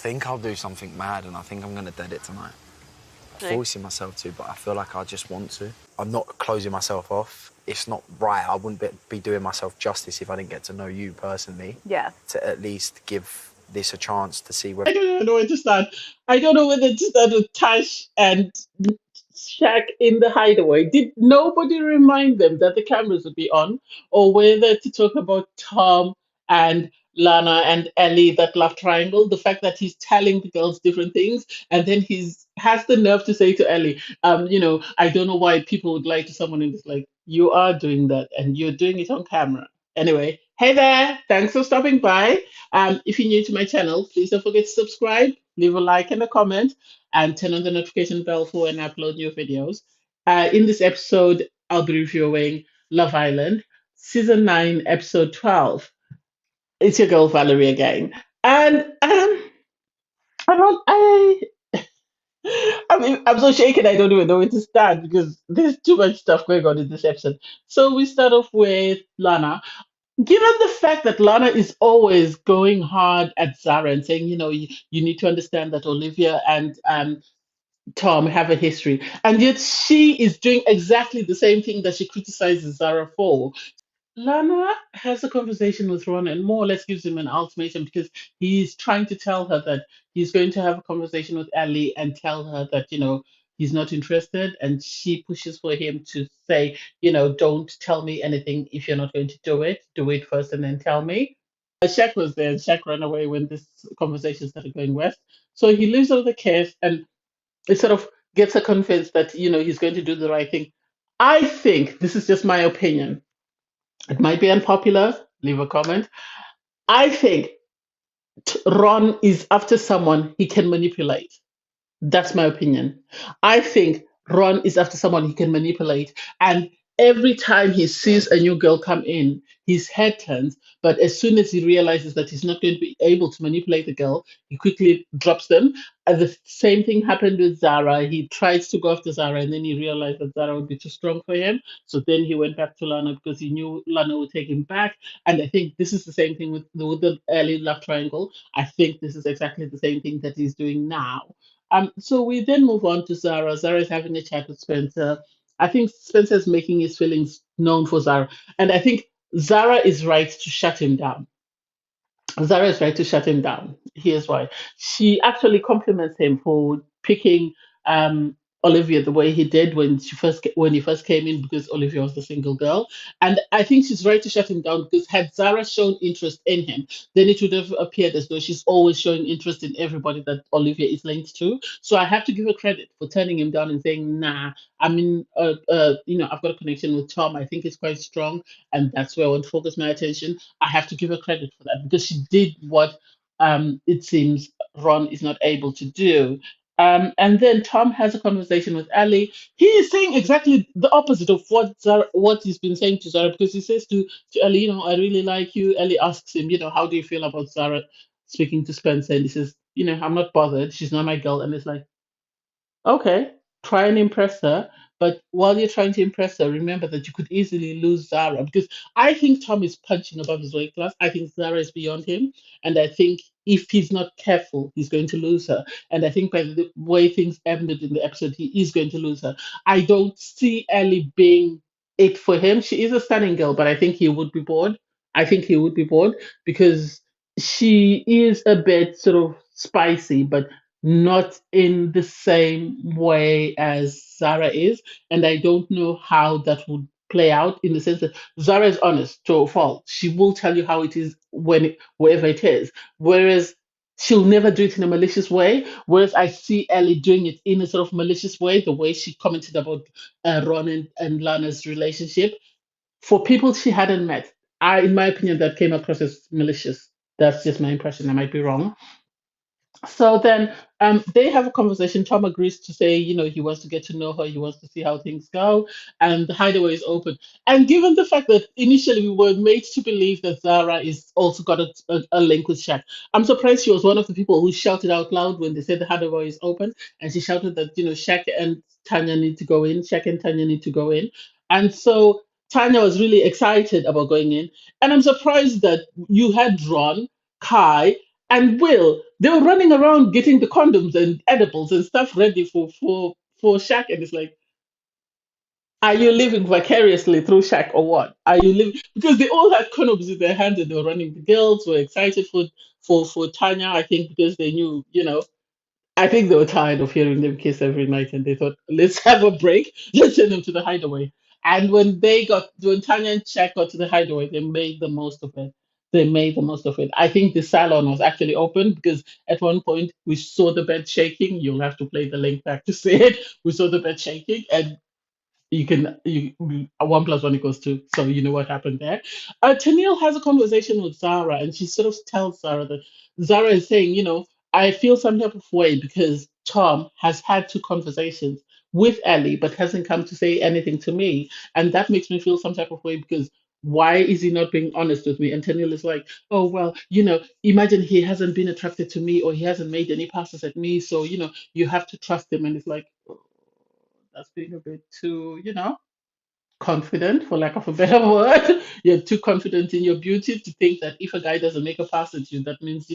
think I'll do something mad, and I think I'm gonna dead it tonight. Forcing myself to, but I feel like I just want to. I'm not closing myself off. It's not right. I wouldn't be doing myself justice if I didn't get to know you personally. Yeah. To at least give this a chance to see whether. I don't know where to start. I don't know whether to start with Tash and Shaq in the hideaway. Did nobody remind them that the cameras would be on, or whether to talk about Tom and Lana and Ellie, that love triangle? The fact that he's telling the girls different things, and then he's has the nerve to say to Ellie, I don't know why people would lie to someone and it's like, you are doing that and you're doing it on camera. Anyway, hey there, thanks for stopping by. If you're new to my channel, please don't forget to subscribe, leave a like and a comment, and turn on the notification bell for when I upload new videos. In this episode, I'll be reviewing Love Island, Season 9, Episode 12. It's your girl Valerie again. And I don't, I mean, I'm so shaken I don't even know where to start because there's too much stuff going on in this episode. So we start off with Lana. Given the fact that Lana is always going hard at Zara and saying, you need to understand that Olivia and Tom have a history, and yet she is doing exactly the same thing that she criticizes Zara for. Lana has a conversation with Ron and more or less gives him an ultimatum because he's trying to tell her that he's going to have a conversation with Ellie and tell her that, he's not interested. And she pushes for him to say, don't tell me anything if you're not going to do it. Do it first and then tell me. Shaq was there and Shaq ran away when this conversation started going west. So he leaves over the case and it sort of gets her convinced that, he's going to do the right thing. I think this is just my opinion, it might be unpopular. Leave a comment. I think Ron is after someone he can manipulate. That's my opinion. I think Ron is after someone he can manipulate. And every time he sees a new girl come in, his head turns. But as soon as he realizes that he's not going to be able to manipulate the girl, he quickly drops them. And the same thing happened with Zara. He tries to go after Zara and then he realized that Zara would be too strong for him. So then he went back to Lana because he knew Lana would take him back. And I think this is the same thing with the early love triangle. I think this is exactly the same thing that he's doing now. So we then move on to Zara. Zara is having a chat with Spencer. I think Spencer is making his feelings known for Zara. And I think Zara is right to shut him down. Zara is right to shut him down. Here's why. She actually compliments him for picking um, Olivia the way he did when he first came in because Olivia was the single girl. And I think she's right to shut him down because had Zara shown interest in him, then it would have appeared as though she's always showing interest in everybody that Olivia is linked to. So I have to give her credit for turning him down and saying, nah, I mean, I've got a connection with Tom. I think it's quite strong, and that's where I want to focus my attention. I have to give her credit for that because she did what it seems Ron is not able to do. And then Tom has a conversation with Ali. He is saying exactly the opposite of what he's been saying to Zara because he says to Ali, I really like you. Ali asks him, how do you feel about Zara speaking to Spencer? And he says, I'm not bothered. She's not my girl. And it's like, okay, try and impress her. But while you're trying to impress her, remember that you could easily lose Zara because I think Tom is punching above his weight class. I think Zara is beyond him. And I think if he's not careful, he's going to lose her. And I think by the way things ended in the episode, he is going to lose her. I don't see Ellie being it for him. She is a stunning girl, but I think he would be bored. I think he would be bored because she is a bit sort of spicy, but not in the same way as Zara is. And I don't know how that would play out in the sense that Zara is honest to a fault. She will tell you how it is wherever it is. Whereas she'll never do it in a malicious way. Whereas I see Ellie doing it in a sort of malicious way, the way she commented about Ron and Lana's relationship. For people she hadn't met, in my opinion, that came across as malicious. That's just my impression. I might be wrong. So then they have a conversation. Tom agrees to say, he wants to get to know her, he wants to see how things go, and the hideaway is open. And given the fact that initially we were made to believe that Zara is also got a link with Shaq, I'm surprised she was one of the people who shouted out loud when they said the hideaway is open, and she shouted that, Shaq and Tanya need to go in, Shaq and Tanya need to go in. And so Tanya was really excited about going in. And I'm surprised that you had Ron, Kai, and Will, they were running around getting the condoms and edibles and stuff ready for Shaq, and it's like, are you living vicariously through Shaq or what? Are you living because they all had condoms in their hands and they were running. The girls were excited for Tanya, I think, because they knew, I think they were tired of hearing them kiss every night, and they thought, let's have a break. Let's send them to the hideaway. And when Tanya and Shaq got to the hideaway, they made the most of it. They made the most of it. I think the salon was actually open because at one point we saw the bed shaking. You'll have to play the link back to see it. We saw the bed shaking, and you can you 1 + 1 = 2, so you know what happened there. Tennille has a conversation with Zara, and she sort of tells Zara that Zara is saying, I feel some type of way because Tom has had 2 conversations with Ellie but hasn't come to say anything to me, and that makes me feel some type of way because why is he not being honest with me? And Tennille is like, oh well, imagine he hasn't been attracted to me or he hasn't made any passes at me, so you have to trust him. And it's like, that's being a bit too, confident, for lack of a better word. You're too confident in your beauty to think that if a guy doesn't make a pass at you, that means,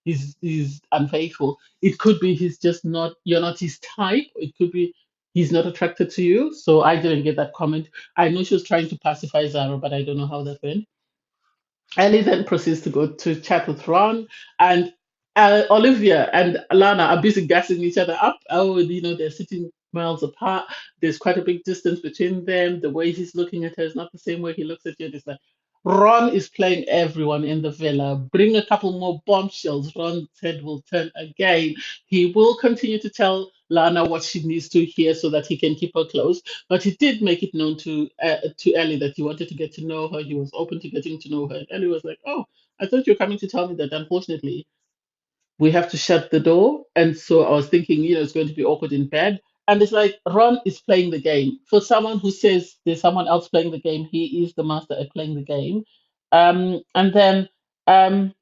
he's unfaithful. It could be he's just not, you're not his type. It could be he's not attracted to you. So I didn't get that comment. I know she was trying to pacify Zara, but I don't know how that went. Ellie then proceeds to go to chat with Ron, and Olivia and Lana are busy gassing each other up. Oh, they're sitting miles apart. There's quite a big distance between them. The way he's looking at her is not the same way he looks at you. And it's like, Ron is playing everyone in the villa. Bring a couple more bombshells. Ron's head will turn again. He will continue to tell Lana what she needs to hear so that he can keep her close. But he did make it known to Ellie that he wanted to get to know her. He was open to getting to know her. And Ellie was like, "Oh, I thought you were coming to tell me that unfortunately we have to shut the door." And so I was thinking, it's going to be awkward in bed. And it's like Ron is playing the game. For someone who says there's someone else playing the game, he is the master at playing the game. And then um,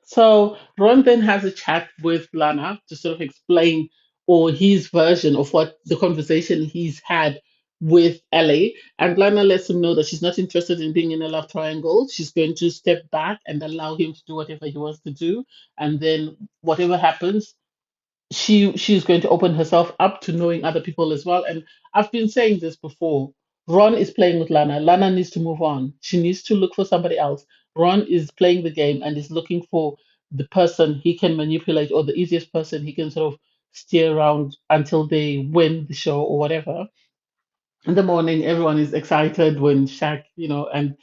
so Ron then has a chat with Lana to sort of explain or his version of what the conversation he's had with Ellie. And Lana lets him know that she's not interested in being in a love triangle. She's going to step back and allow him to do whatever he wants to do. And then whatever happens, she's going to open herself up to knowing other people as well. And I've been saying this before. Ron is playing with Lana. Lana needs to move on. She needs to look for somebody else. Ron is playing the game and is looking for the person he can manipulate or the easiest person he can sort of steer around until they win the show or whatever. In the morning, everyone is excited when Shaq, and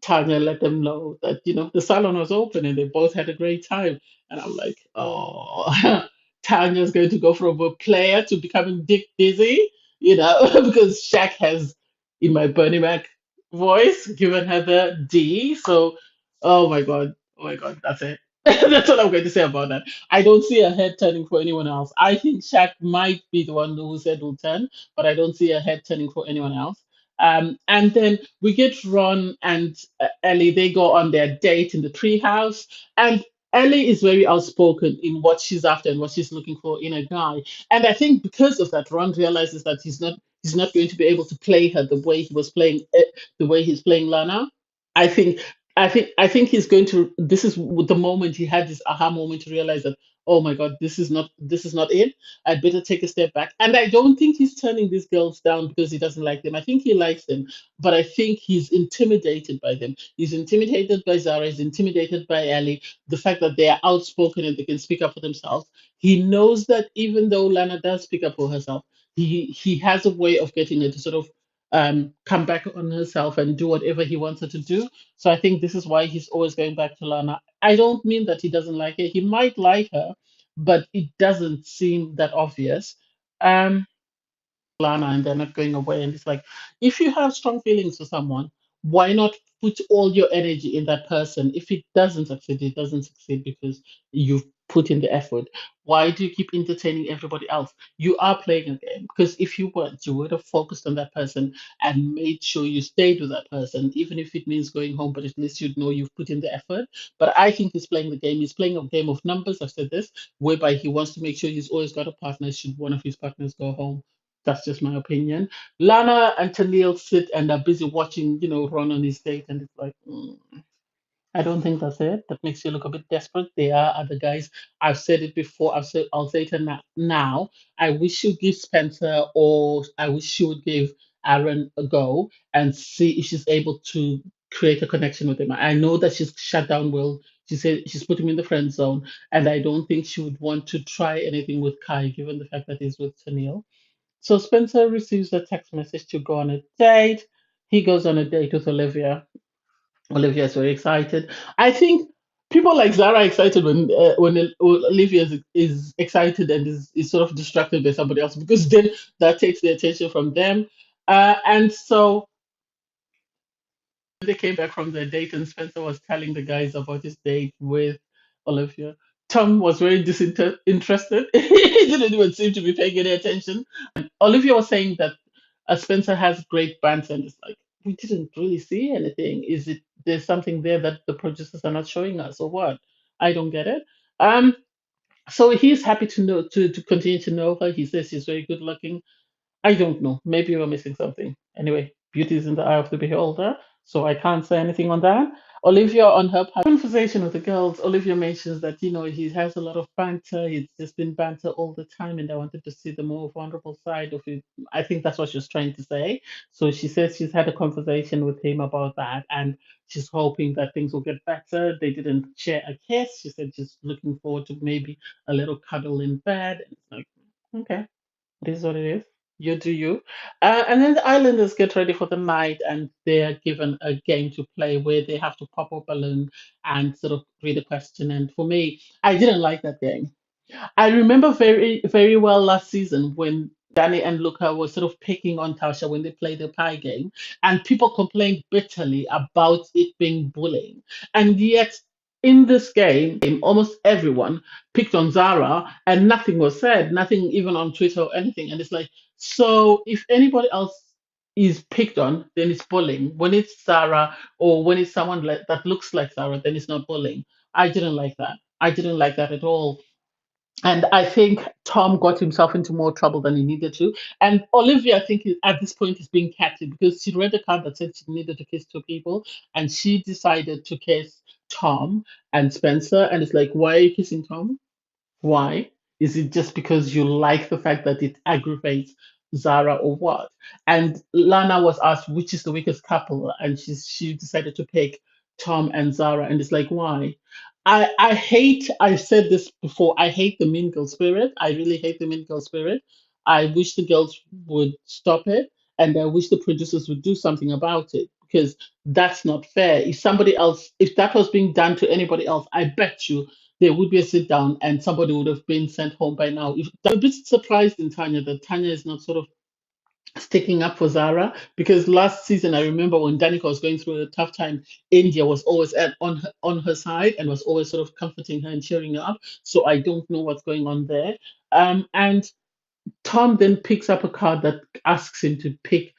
Tanya let them know that, the salon was open and they both had a great time. And I'm like, oh, Tanya's going to go from a player to becoming Dick Dizzy, because Shaq has, in my Bernie Mac voice, given her the D. So, oh my God, that's it. That's what I'm going to say about that. I don't see her head turning for anyone else. I think Shaq might be the one who said will turn, but I don't see her head turning for anyone else. And then we get Ron and Ellie. They go on their date in the treehouse, and Ellie is very outspoken in what she's after and what she's looking for in a guy. And I think because of that, Ron realizes that he's not going to be able to play her the way he was playing the way he's playing Lana. I think I think he's going to. This is the moment he had this aha moment to realize that, oh my God, this is not it. I'd better take a step back. And I don't think he's turning these girls down because he doesn't like them. I think he likes them, but I think he's intimidated by them. He's intimidated by Zara. He's intimidated by Ali. The fact that they are outspoken and they can speak up for themselves. He knows that even though Lana does speak up for herself, he has a way of getting her to sort of come back on herself and do whatever he wants her to do. So I think this is why he's always going back to Lana. I don't mean that he doesn't like her. He might like her, but it doesn't seem that obvious. Lana, and they're not going away. And it's like, if you have strong feelings for someone, why not put all your energy in that person? If it doesn't succeed, it doesn't succeed because you've put in the effort. Why do you keep entertaining everybody else? You are playing a game because if you weren't, you would have focused on that person and made sure you stayed with that person, even if it means going home, but at least you'd know you've put in the effort. But I think he's playing the game. He's playing a game of numbers. I've said this, whereby he wants to make sure he's always got a partner should one of his partners go home. That's just my opinion. Lana and Tennille sit and are busy watching, Ron on his date, and it's like, I don't think that's it. That makes you look a bit desperate. There are other guys. I've said it before. I'll say it now. I wish you give Spencer, or I wish you would give Aaron a go and see if she's able to create a connection with him. I know that she's shut down Will. She said she's put him in the friend zone, and I don't think she would want to try anything with Kai, given the fact that he's with Tennille. So Spencer receives a text message to go on a date. He goes on a date with Olivia. Olivia is very excited. I think people like Zara are excited when Olivia is excited and is sort of distracted by somebody else, because then that takes the attention from them. And so they came back from their date, and Spencer was telling the guys about his date with Olivia. Tom was very disinterested. He didn't even seem to be paying any attention. Olivia was saying that Spencer has great banter, and it's like, we didn't really see anything. Is it there's something there that the producers are not showing us, or what? I don't get it. Um, so he's happy to know to continue to know her. He says she's very good looking. I don't know. Maybe we're missing something. Anyway, beauty is in the eye of the beholder, so I can't say anything on that. Olivia, on her conversation with the girls, Olivia mentions that he has a lot of banter. It's just been banter all the time, and I wanted to see the more vulnerable side of it. I think that's what she was trying to say. So she says she's had a conversation with him about that, and she's hoping that things will get better. They didn't share a kiss. She said she's looking forward to maybe a little cuddle in bed. And it's like, okay. It is what it is. You do you. And then the Islanders get ready for the night, and they are given a game to play where they have to pop a balloon and sort of read a question. And for me, I didn't like that game. I remember very, very well last season when Danny and Luca were sort of picking on Tasha when they played the pie game, and people complained bitterly about it being bullying. And yet, in this game, almost everyone picked on Zara, and nothing was said, nothing even on Twitter or anything. And it's like, so if anybody else is picked on, then it's bullying. When it's Zara, or when it's someone that looks like Zara, then it's not bullying. I didn't like that. I didn't like that at all, and I think Tom got himself into more trouble than he needed to. And Olivia, I think, at this point is being catty because she read a card that said she needed to kiss two people, and she decided to kiss Tom and Spencer. And it's like, why are you kissing Tom? Why? Is it just because you like the fact that it aggravates Zara, or what? And Lana was asked which is the weakest couple, and she decided to pick Tom and Zara. And it's like, why? I hate, I've said this before, I hate the mean girl spirit. I really hate the mean girl spirit. I wish the girls would stop it, and I wish the producers would do something about it, because that's not fair. If somebody else, if that was being done to anybody else, I bet you there would be a sit down and somebody would have been sent home by now. I'm a bit surprised in Tanya that Tanya is not sort of sticking up for Zara, because last season I remember when Danica was going through a tough time, India was always on her side and was always sort of comforting her and cheering her up. So I don't know what's going on there. And Tom then picks up a card that asks him to pick,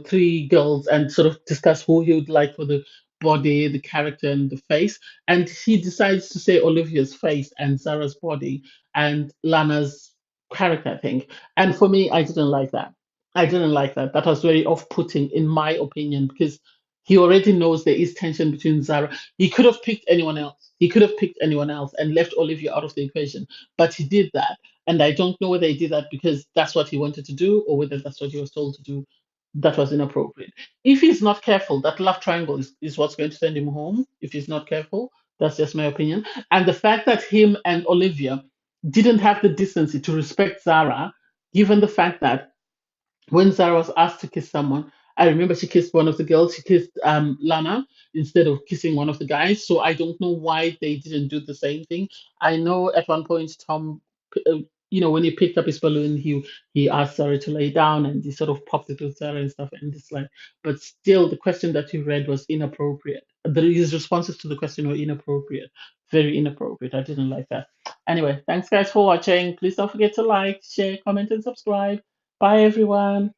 three girls and sort of discuss who he would like for the body, the character, and the face. And he decides to say Olivia's face and Sarah's body and Lana's character, I think. And for me, I didn't like that. I didn't like that. That was very off-putting, in my opinion, because he already knows there is tension between Zara. He could have picked anyone else. He could have picked anyone else and left Olivia out of the equation, but he did that, and I don't know whether he did that because that's what he wanted to do or whether that's what he was told to do. That was inappropriate. If he's not careful, that love triangle is what's going to send him home. If he's not careful, that's just my opinion. And the fact that him and Olivia didn't have the decency to respect Zara, given the fact that when Zara was asked to kiss someone, I remember she kissed one of the girls. She kissed Lana instead of kissing one of the guys. So I don't know why they didn't do the same thing. I know at one point Tom, when he picked up his balloon, he asked Zara to lay down, and he sort of popped it with Zara and stuff. And it's like, but still, the question that you read was inappropriate. His responses to the question were inappropriate, very inappropriate. I didn't like that. Anyway, thanks guys for watching. Please don't forget to like, share, comment, and subscribe. Bye, everyone.